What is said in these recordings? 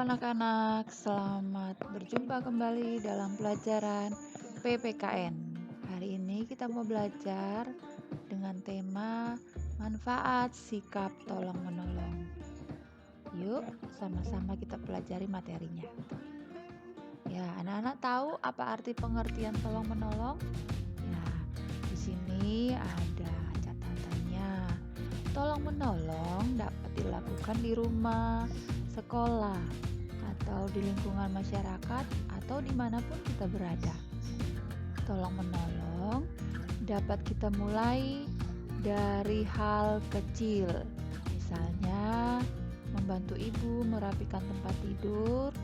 anak-anak, selamat berjumpa kembali dalam pelajaran PPKN. Hari ini kita mau belajar dengan tema manfaat sikap tolong-menolong. Yuk, sama-sama kita pelajari materinya. Ya, anak-anak tahu apa arti pengertian tolong-menolong? Ya, di sini ada catatannya. Tolong-menolong dapat dilakukan di rumah, sekolah, atau di lingkungan masyarakat, atau dimanapun kita berada. Tolong-menolong dapat kita mulai dari hal kecil, misalnya membantu ibu merapikan tempat tidur,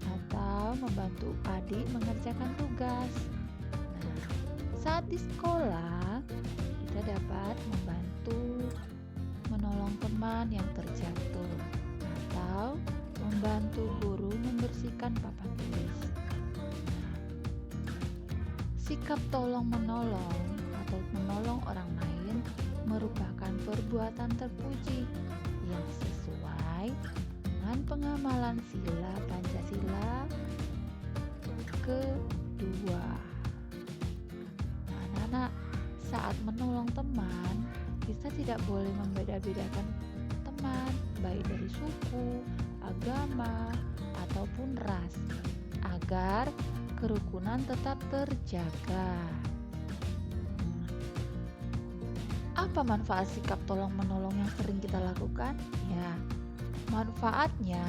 atau membantu adik mengerjakan tugas. Nah, saat di sekolah, kita dapat membantu menolong teman yang terjatuh atau membantu guru membersihkan papan tulis. Sikap tolong-menolong atau menolong orang lain merupakan perbuatan terpuji yang sesuai dengan pengamalan sila Pancasila kedua. Nah, anak-anak, saat menolong teman, kita tidak boleh membeda-bedakan teman, baik dari suku, agama, ataupun ras, agar kerukunan tetap terjaga. Apa manfaat sikap tolong-menolong yang sering kita lakukan? Ya, manfaatnya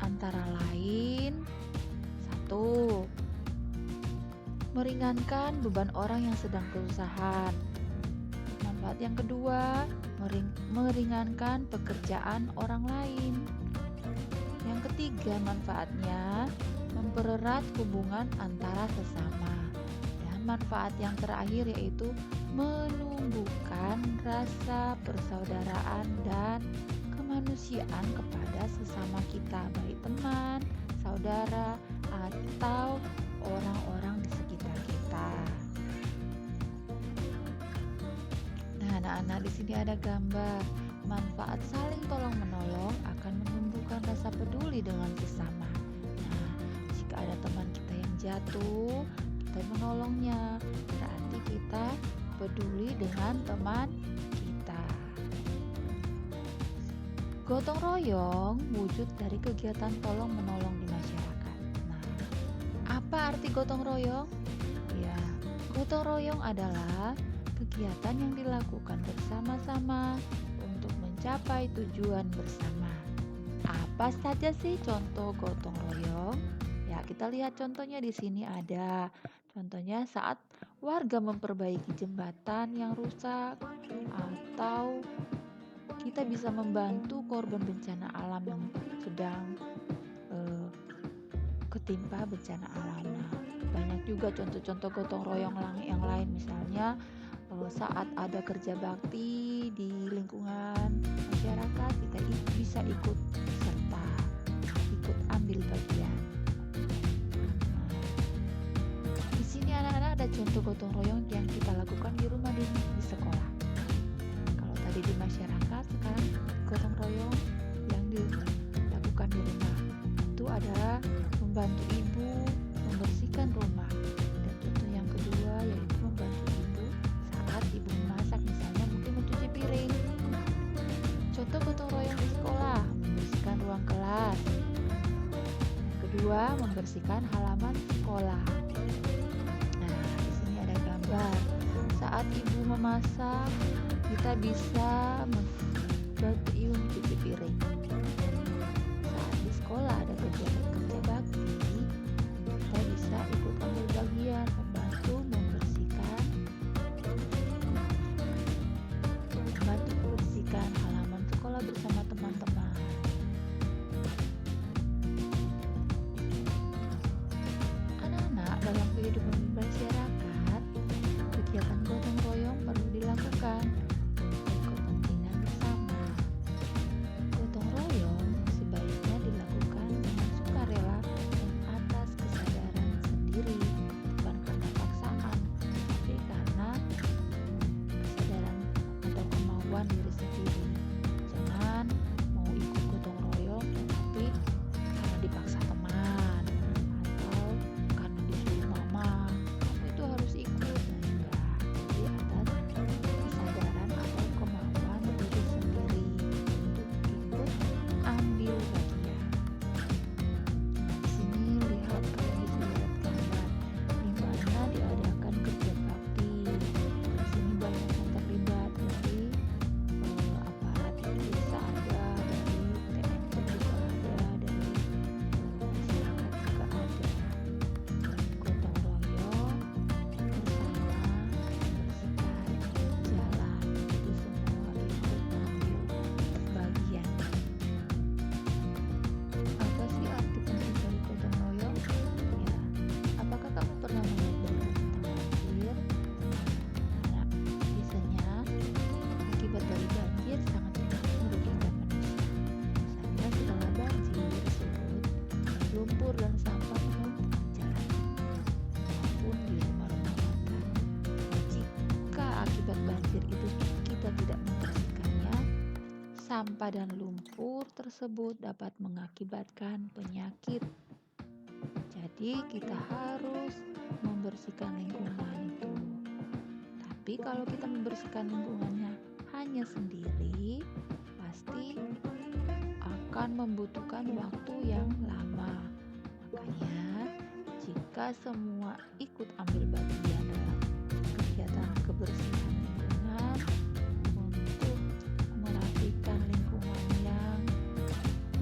antara lain, 1. Meringankan beban orang yang sedang kesusahan. Manfaat yang kedua, meringankan pekerjaan orang lain. Yang ketiga, manfaatnya mempererat hubungan antara sesama. Dan manfaat yang terakhir yaitu menumbuhkan rasa persaudaraan dan kemanusiaan kepada sesama kita, baik teman, saudara, atau orang-orang di sekitar kita. Nah, anak-anak, di sini ada gambar. Manfaat saling tolong-menolong akan menumbuhkan rasa peduli dengan sesama. Nah, jika ada teman kita yang jatuh, kita menolongnya. Berarti kita peduli dengan teman kita. Gotong royong wujud dari kegiatan tolong-menolong di masyarakat. Nah, apa arti gotong royong? Ya, gotong royong adalah kegiatan yang dilakukan bersama-sama untuk mencapai tujuan bersama. Apa saja sih contoh gotong royong? Ya, kita lihat contohnya di sini ada. Contohnya saat warga memperbaiki jembatan yang rusak, atau kita bisa membantu korban bencana alam yang sedang ketimpa bencana alam. Nah, banyak juga contoh-contoh gotong royong yang lain, misalnya saat ada kerja bakti di lingkungan masyarakat, kita bisa ikut serta, ikut ambil bagian. Nah, di sini anak-anak ada contoh gotong royong yang kita lakukan di rumah di sekolah. Kalau tadi di masyarakat, sekarang gotong royong yang dilakukan di rumah itu adalah membantu ibu membersihkan rumah. Dan contoh yang kedua yaitu membantu ibu saat ibu memasak, misalnya mungkin mencuci piring. Contoh gotong royong di sekolah, membersihkan ruang kelas. Yang kedua, membersihkan halaman sekolah. Nah, di sini ada gambar. Saat ibu memasak, kita bisa membantu ibu mencuci piring. Saat di sekolah ada kegiatan kerja bakti, kita bisa ikut ambil bagian, membantu membersihkan halaman sekolah bersama teman-teman. Anak-anak, dalam kehidupan masyarakat, kegiatan gotong royong perlu dilakukan untuk kepentingan bersama. Gotong royong sebaiknya dilakukan dengan sukarela sampah dan lumpur tersebut dapat mengakibatkan penyakit. Jadi kita harus membersihkan lingkungan itu. Tapi kalau kita membersihkan lingkungannya hanya sendiri, pasti akan membutuhkan waktu yang lama. Makanya, jika semua ikut ambil bagian dalam kegiatan kebersihan lingkungan untuk merapikan lingkungan yang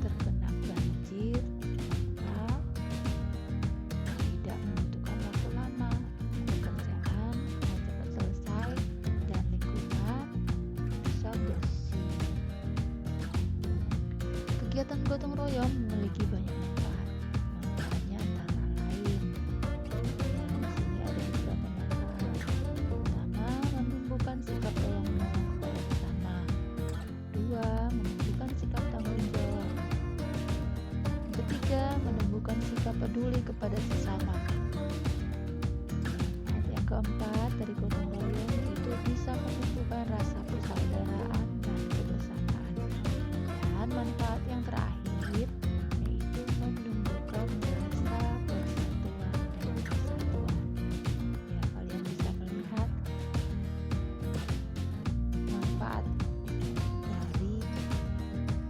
terkena banjir, maka tidak membutuhkan waktu lama. Pekerjaan akan cepat selesai dan lingkungan bisa bersih. Kegiatan gotong royong memiliki banyak manfaat. Manfaatnya antara lain, di sini ada beberapa manfaat. Pertama, menumbuhkan sikap tolong menolong kepada sesama. Kedua, menunjukkan sikap tanggung jawab. Ketiga, menumbuhkan sikap peduli kepada sesama. Yang keempat dari gotong royong itu bisa menumbuhkan rasa persaudaraan dan kebersamaan. Dan manfaat yang terakhir yaitu menumbuhkan rasa persatuan dan kesatuan. Ya, kalian bisa melihat manfaat dari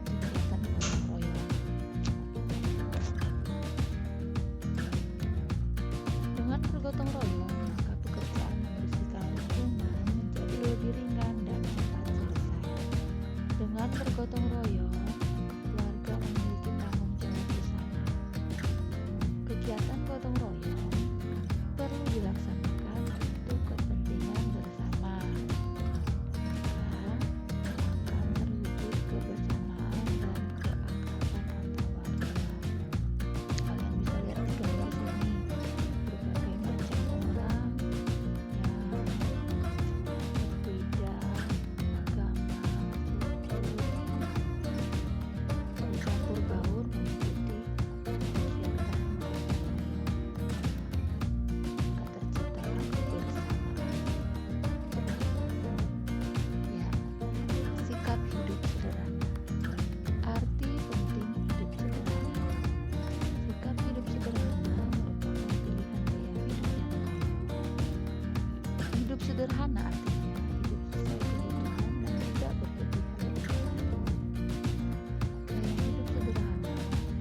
kegiatan gotong royong. Dengan bergotong royong, maka pekerjaan membersihkan lingkungan menjadi lebih ringan dan cepat selesai. Dengan bergotong royong, warga memiliki tanggung jawab bersama. Kegiatan gotong royong perlu dilaksanakan untuk kepentingan bersama. Maka akan terwujud kebersamaan dan keakraban antar warga. Kalian bisa lihat di gambar sini berbagai macam orang yang berbeda agama, suku, bercampur baur mengikuti kegiatan gotong royong. Maka terciptalah kebersamaan. Ya, sikap hidup sederhana. Arti penting hidup sederhana. Sikap hidup sederhana merupakan pilihan gaya hidup yang baik. Hidup sederhana artinya hidup sesuai kebutuhan dan tidak berlebih-lebihan. Gaya hidup sederhana adalah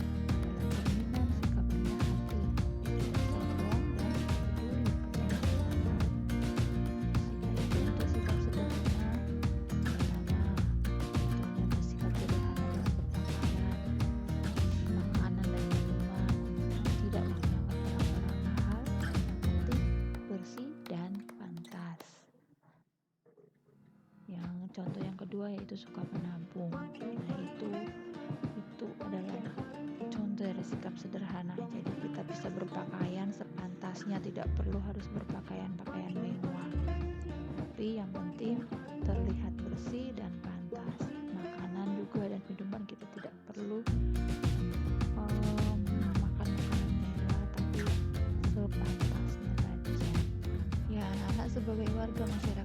cerminan sikap rendah hati, tidak sombong dan peduli kepada sesama. Di sini ada contoh sikap sederhana. Pertama, contohnya bersikap sederhana dalam berpakaian, makanan dan minuman, tidak menggunakan barang-barang mahal, yang penting bersih dan pantas. Yang contoh yang kedua yaitu suka menabung. Nah, itu adalah contoh dari sikap sederhana. Jadi kita bisa berpakaian sepantasnya, tidak perlu harus berpakaian-pakaian mewah. Tapi yang penting terlihat bersih dan pantas. Makanan juga dan minuman kita tidak perlu makan makanan mewah, tapi sepantasnya saja. Ya, anak-anak sebagai warga masyarakat